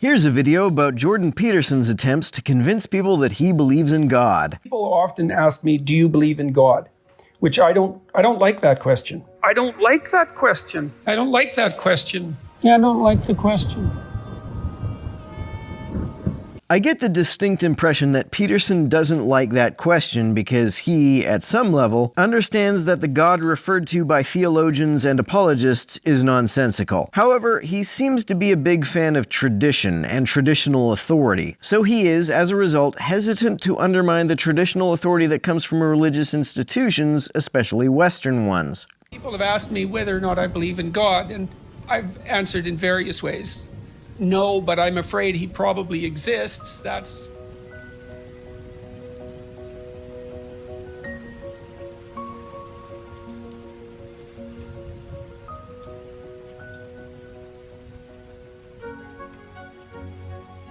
Here's a video about Jordan Peterson's attempts to convince people that he believes in God. People often ask me, do you believe in God? Which I don't like that question. I don't like that question. I don't like that question. Yeah, I don't like the question. I get the distinct impression that Peterson doesn't like that question because he, at some level, understands that the God referred to by theologians and apologists is nonsensical. However, he seems to be a big fan of tradition and traditional authority, so he is, as a result, hesitant to undermine the traditional authority that comes from religious institutions, especially Western ones. People have asked me whether or not I believe in God, and I've answered in various ways. No, but I'm afraid he probably exists. That's...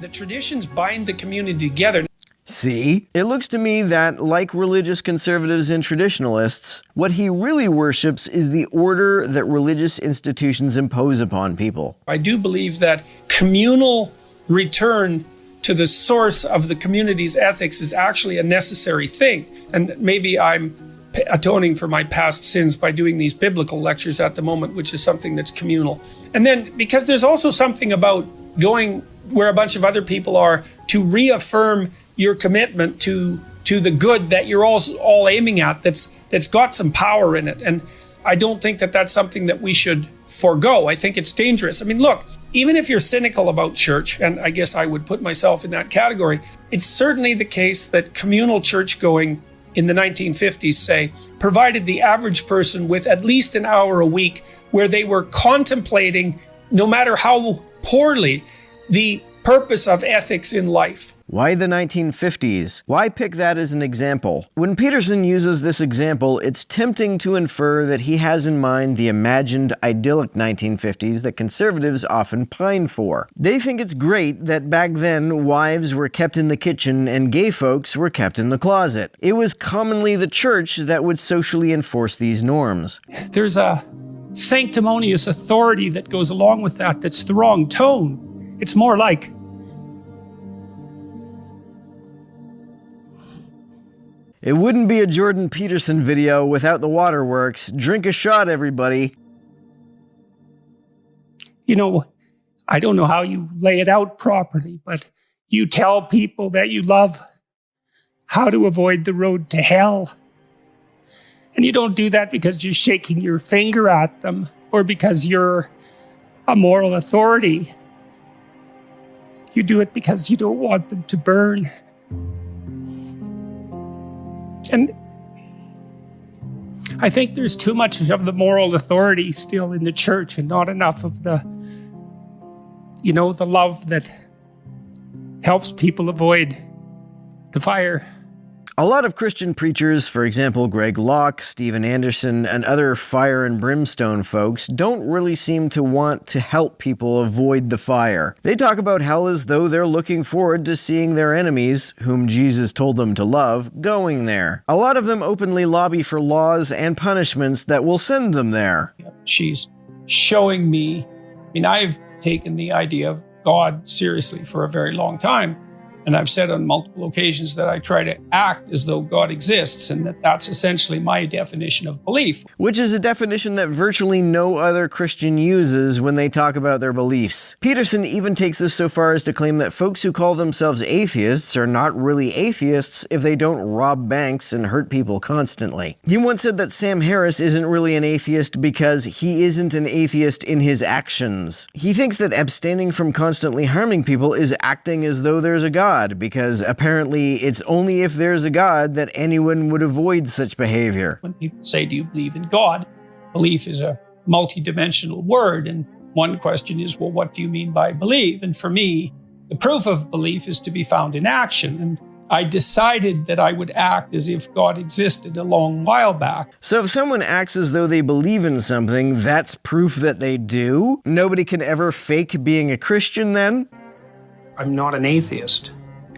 The traditions bind the community together. See? It looks to me that, like religious conservatives and traditionalists, what he really worships is the order that religious institutions impose upon people. I do believe that communal return to the source of the community's ethics is actually a necessary thing. And maybe I'm atoning for my past sins by doing these biblical lectures at the moment, which is something that's communal. And then, because there's also something about going where a bunch of other people are to reaffirm your commitment to the good that you're all aiming at, that's got some power in it. And I don't think that that's something that we should forego. I think it's dangerous. I mean, look, even if you're cynical about church, and I guess I would put myself in that category, it's certainly the case that communal church going in the 1950s, say, provided the average person with at least an hour a week where they were contemplating, no matter how poorly, the purpose of ethics in life. Why the 1950s? Why pick that as an example? When Peterson uses this example, it's tempting to infer that he has in mind the imagined idyllic 1950s that conservatives often pine for. They think it's great that back then wives were kept in the kitchen and gay folks were kept in the closet. It was commonly the church that would socially enforce these norms. There's a sanctimonious authority that goes along with that that's the wrong tone. It's more like, it wouldn't be a Jordan Peterson video without the waterworks. Drink a shot, everybody. You know, I don't know how you lay it out properly, but you tell people that you love how to avoid the road to hell. And you don't do that because you're shaking your finger at them or because you're a moral authority. You do it because you don't want them to burn. And I think there's too much of the moral authority still in the church and not enough of the, the love that helps people avoid the fire. A lot of Christian preachers, for example Greg Locke, Steven Anderson, and other fire and brimstone folks, don't really seem to want to help people avoid the fire. They talk about hell as though they're looking forward to seeing their enemies, whom Jesus told them to love, going there. A lot of them openly lobby for laws and punishments that will send them there. She's showing me, I've taken the idea of God seriously for a very long time. And I've said on multiple occasions that I try to act as though God exists, and that's essentially my definition of belief. Which is a definition that virtually no other Christian uses when they talk about their beliefs. Peterson even takes this so far as to claim that folks who call themselves atheists are not really atheists if they don't rob banks and hurt people constantly. He once said that Sam Harris isn't really an atheist because he isn't an atheist in his actions. He thinks that abstaining from constantly harming people is acting as though there's a God, because apparently it's only if there's a God that anyone would avoid such behavior. When people say, do you believe in God? Belief is a multidimensional word, and one question is, well, what do you mean by believe? And for me, the proof of belief is to be found in action, and I decided that I would act as if God existed a long while back. So if someone acts as though they believe in something, that's proof that they do? Nobody can ever fake being a Christian then? I'm not an atheist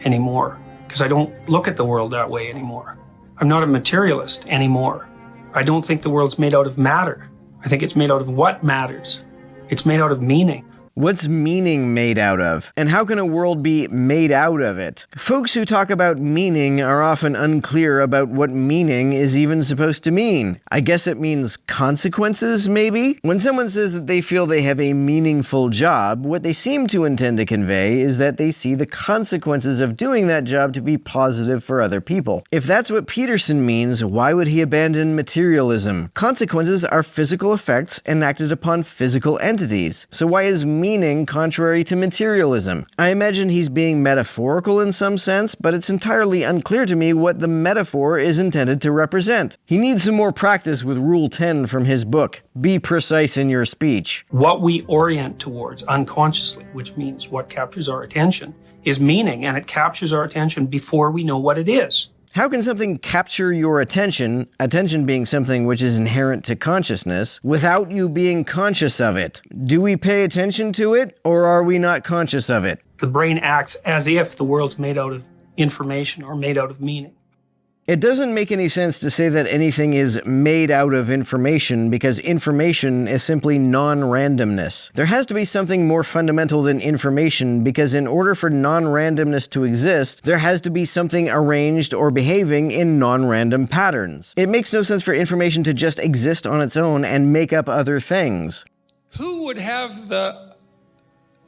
anymore, because I don't look at the world that way anymore. I'm not a materialist anymore. I don't think the world's made out of matter. I think it's made out of what matters. It's made out of meaning. What's meaning made out of? And how can a world be made out of it? Folks who talk about meaning are often unclear about what meaning is even supposed to mean. I guess it means consequences, maybe? When someone says that they feel they have a meaningful job, what they seem to intend to convey is that they see the consequences of doing that job to be positive for other people. If that's what Peterson means, why would he abandon materialism? Consequences are physical effects enacted upon physical entities. So why is meaning contrary to materialism? I imagine he's being metaphorical in some sense, but it's entirely unclear to me what the metaphor is intended to represent. He needs some more practice with Rule 10 from his book. Be precise in your speech. What we orient towards unconsciously, which means what captures our attention, is meaning, and it captures our attention before we know what it is. How can something capture your attention being something which is inherent to consciousness, without you being conscious of it? Do we pay attention to it, or are we not conscious of it? The brain acts as if the world's made out of information or made out of meaning. It doesn't make any sense to say that anything is made out of information, because information is simply non-randomness. There has to be something more fundamental than information, because in order for non-randomness to exist, there has to be something arranged or behaving in non-random patterns. It makes no sense for information to just exist on its own and make up other things. Who would have the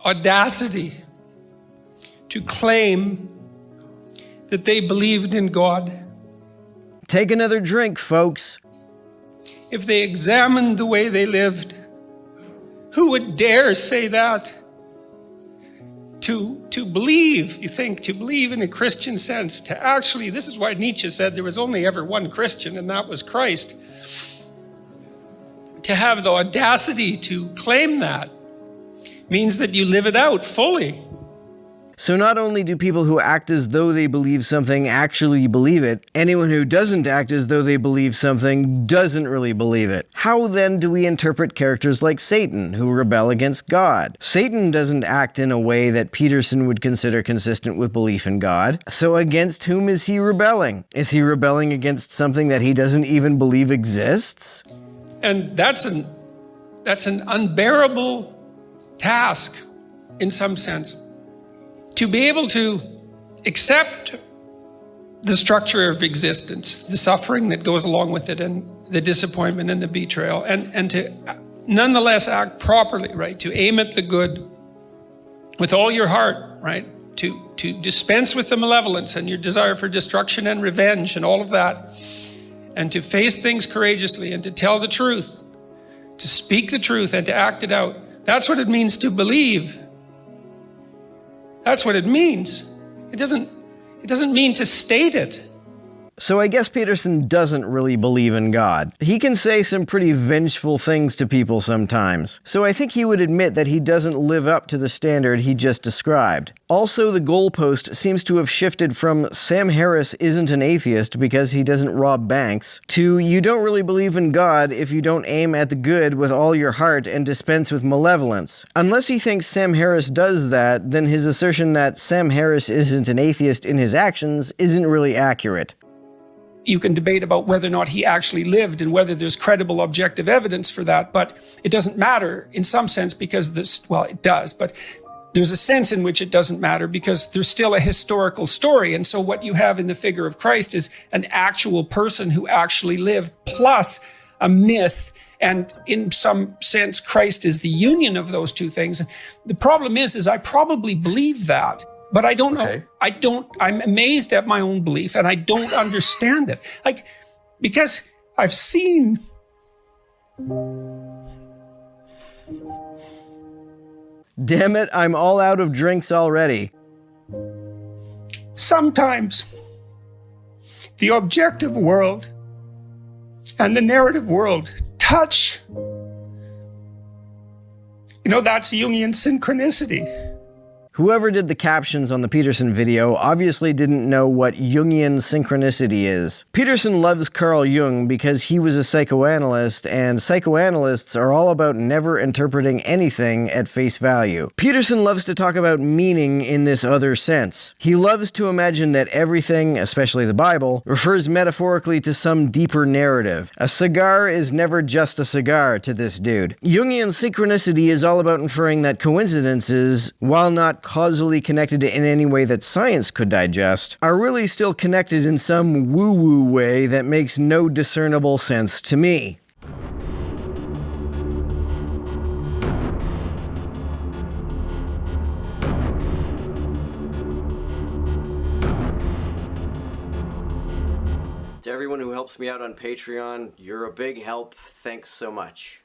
audacity to claim that they believed in God? Take another drink, folks. If they examined the way they lived, who would dare say that? To believe, you think, to believe in a Christian sense, to actually, this is why Nietzsche said there was only ever one Christian, and that was Christ. To have the audacity to claim that means that you live it out fully. So not only do people who act as though they believe something actually believe it, anyone who doesn't act as though they believe something doesn't really believe it. How then do we interpret characters like Satan, who rebel against God? Satan doesn't act in a way that Peterson would consider consistent with belief in God. So against whom is he rebelling? Is he rebelling against something that he doesn't even believe exists? And that's an unbearable task in some sense. To be able to accept the structure of existence, the suffering that goes along with it, and the disappointment and the betrayal, and to nonetheless act properly, right? To aim at the good with all your heart, right? To dispense with the malevolence and your desire for destruction and revenge and all of that, and to face things courageously and to tell the truth, to speak the truth and to act it out. That's what it means to believe. That's what it means. It doesn't mean to state it. So I guess Peterson doesn't really believe in God. He can say some pretty vengeful things to people sometimes. So I think he would admit that he doesn't live up to the standard he just described. Also, the goalpost seems to have shifted from Sam Harris isn't an atheist because he doesn't rob banks to you don't really believe in God if you don't aim at the good with all your heart and dispense with malevolence. Unless he thinks Sam Harris does that, then his assertion that Sam Harris isn't an atheist in his actions isn't really accurate. You can debate about whether or not he actually lived and whether there's credible objective evidence for that, but it doesn't matter in some sense because it does, but there's a sense in which it doesn't matter because there's still a historical story. And so what you have in the figure of Christ is an actual person who actually lived plus a myth. And in some sense, Christ is the union of those two things. The problem is I probably believe that. But I don't know. Okay. I'm amazed at my own belief and I don't understand it. Because I've seen Damn it, I'm all out of drinks already. sometimes the objective world and the narrative world touch. That's Jungian synchronicity. Whoever did the captions on the Peterson video obviously didn't know what Jungian synchronicity is. Peterson loves Carl Jung because he was a psychoanalyst, and psychoanalysts are all about never interpreting anything at face value. Peterson loves to talk about meaning in this other sense. He loves to imagine that everything, especially the Bible, refers metaphorically to some deeper narrative. A cigar is never just a cigar to this dude. Jungian synchronicity is all about inferring that coincidences, while not causally connected in any way that science could digest, are really still connected in some woo-woo way that makes no discernible sense to me. To everyone who helps me out on Patreon, you're a big help. Thanks so much.